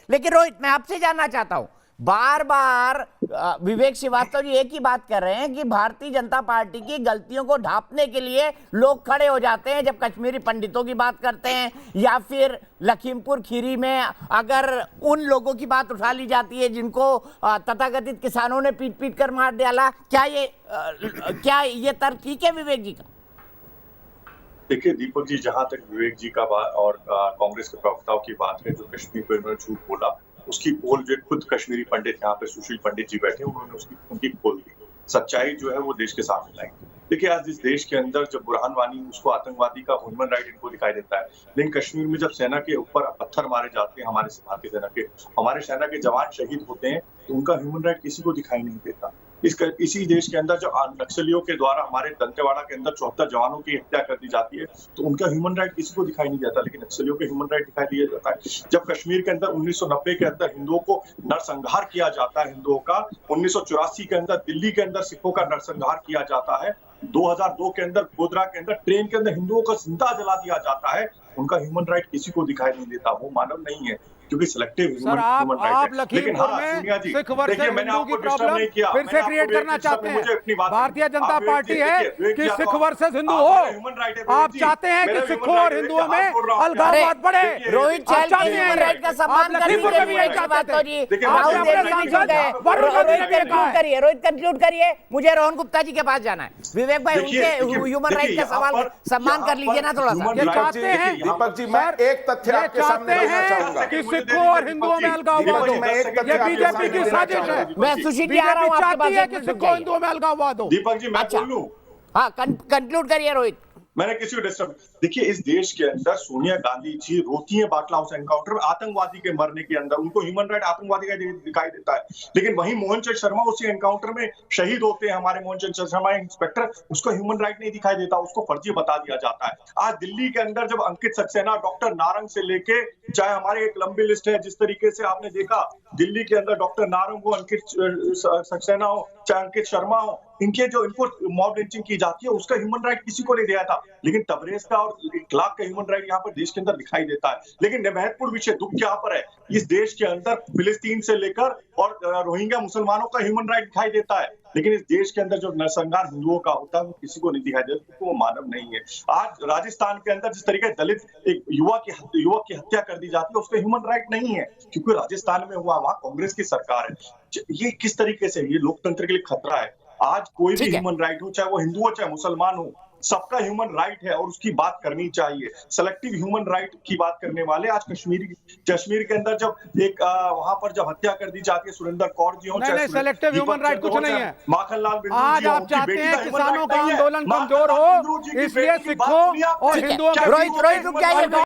लेकिन रोहित, मैं आपसे जानना चाहता हूं, बार बार विवेक श्रीवास्तव जी एक ही बात कर रहे हैं कि भारतीय जनता पार्टी की गलतियों को ढांपने के लिए लोग खड़े हो जाते हैं जब कश्मीरी पंडितों की बात करते हैं, या फिर लखीमपुर खीरी में अगर उन लोगों की बात उठा ली जाती है जिनको तथाकथित किसानों ने पीट पीट कर मार डाला। क्या ये तर्क ठीक है विवेक जी का? देखिए दीपक जी, जहां तक विवेक जी का बात और कांग्रेस के प्रवक्ताओं की बात है, जो कश्मीर पर उन्होंने झूठ बोला, उसकी पोल जो खुद कश्मीरी पंडित यहाँ पे सुशील पंडित जी बैठे, उन्होंने उनकी पोल दी। सच्चाई जो है वो देश के सामने लाई। देखिए आज इस देश के अंदर जब बुरहान वानी, उसको आतंकवादी का ह्यूमन राइट इनको दिखाई देता है, लेकिन कश्मीर में जब सेना के ऊपर पत्थर मारे जाते हैं, हमारे सेना के जवान शहीद होते हैं, तो उनका ह्यूमन राइट किसी को दिखाई नहीं देता। इसी देश के अंदर जो नक्सलियों के द्वारा हमारे दंतेवाड़ा के अंदर 74 जवानों की हत्या कर दी जाती है, तो उनका ह्यूमन राइट किसी को दिखाई नहीं देता, लेकिन नक्सलियों के ह्यूमन राइट दिखाई दिया जाता है। जब कश्मीर के अंदर 1990 के अंदर हिंदुओं को नरसंहार किया जाता है, हिंदुओं का 1984 के अंदर दिल्ली के अंदर सिखों का नरसंहार किया जाता है, 2002 के अंदर गोधरा के अंदर ट्रेन के अंदर हिंदुओं का जिंदा जला दिया जाता है, उनका ह्यूमन राइट किसी को दिखाई नहीं देता। वो मानव नहीं है, क्योंकि सिलेक्टिव ह्यूमन राइट है। लेकिन हाँ सोनिया जी, देखिए मैंने आपको डिस्टर्ब नहीं किया, फिर से क्रिएट करना चाहते हैं। भारतीय जनता पार्टी है कि सिख वर्सेस हिंदू हो। आप चाहते हैं कि सिखों और हिंदुओं में अलगाववाद बढ़े। रोहित चहल के ह्यूमन राइट का सम्मान करने रोहित कंक्लूड करिए, मुझे रोहन गुप्ता जी के पास जाना है। विवेक भाई, उनके ह्यूमन राइट का सवाल सम्मान कर लीजिए ना थोड़ा सा। दीपक जी, मैं एक तथ्य आपके सामने रखना चाहूंगा। सिखों और हिंदुओं में अलगाववाद हो, ये बीजेपी की साजिश है। मैं सुशील जी आ रहा हूं आपके पास। है कि सिखों हिंदुओं में अलगाववाद हो। दीपक जी मैं बोलूं? हाँ, कंक्लूड करिए रोहित। मैंने किसी को डिस्टर्ब। देखिए इस देश के अंदर सोनिया गांधी जी रोती है बाटला हाउस एनकाउंटर में आतंकवादी के मरने के अंदर, उनको ह्यूमन राइट आतंकवादी का दिखाई देता है, लेकिन वहीं मोहन चंद शर्मा उसी एनकाउंटर में शहीद होते हैं, हमारे मोहन चंद शर्मा इंस्पेक्टर, उसको ह्यूमन राइट नहीं दिखाई देता, उसको फर्जी बता दिया जाता है। आज दिल्ली के अंदर जब अंकित सक्सेना, डॉक्टर नारंग से लेके, चाहे हमारी एक लंबी लिस्ट है, जिस तरीके से आपने देखा दिल्ली के अंदर डॉक्टर नारंग हो, अंकित सक्सेना हो, चाहे अंकित शर्मा हो, इनको मॉब लिंचिंग की जाती है, उसका ह्यूमन राइट किसी को नहीं दिया था, लेकिन तबरेज का और इखलाक का ह्यूमन राइट यहाँ पर देश के अंदर दिखाई देता है। लेकिन महत्वपूर्ण विषय दुख यहाँ पर है, इस देश के अंदर फिलिस्तीन से लेकर और रोहिंग्या मुसलमानों का ह्यूमन राइट दिखाई देता है, लेकिन इस देश के अंदर जो नरसंहार हिंदुओं का होता है वो किसी को नहीं दिखाई देता, क्योंकि वो मानव नहीं है। आज राजस्थान के अंदर जिस तरीके दलित एक युवक की हत्या कर दी जाती है, उसका ह्यूमन राइट नहीं है, क्योंकि राजस्थान में हुआ, वहां कांग्रेस की सरकार है। ये किस तरीके से, ये लोकतंत्र के लिए खतरा है। आज कोई भी ह्यूमन राइट हो, चाहे वो हिंदू हो चाहे मुसलमान हो, सबका ह्यूमन राइट है और उसकी बात करनी चाहिए। सेलेक्टिव ह्यूमन राइट की बात करने वाले आज कश्मीर के अंदर जब एक वहां पर जब हत्या कर दी जाती है, सुरेंद्र कौर जी हो, नहीं, सेलेक्टिव ह्यूमन राइट कुछ नहीं है। माखनलाल बिंदु आज जी, आप चाहते हैं किसानों का आंदोलन कमजोर हो, इसलिए सिखों और हिंदुओं रोहित रुक जाइए।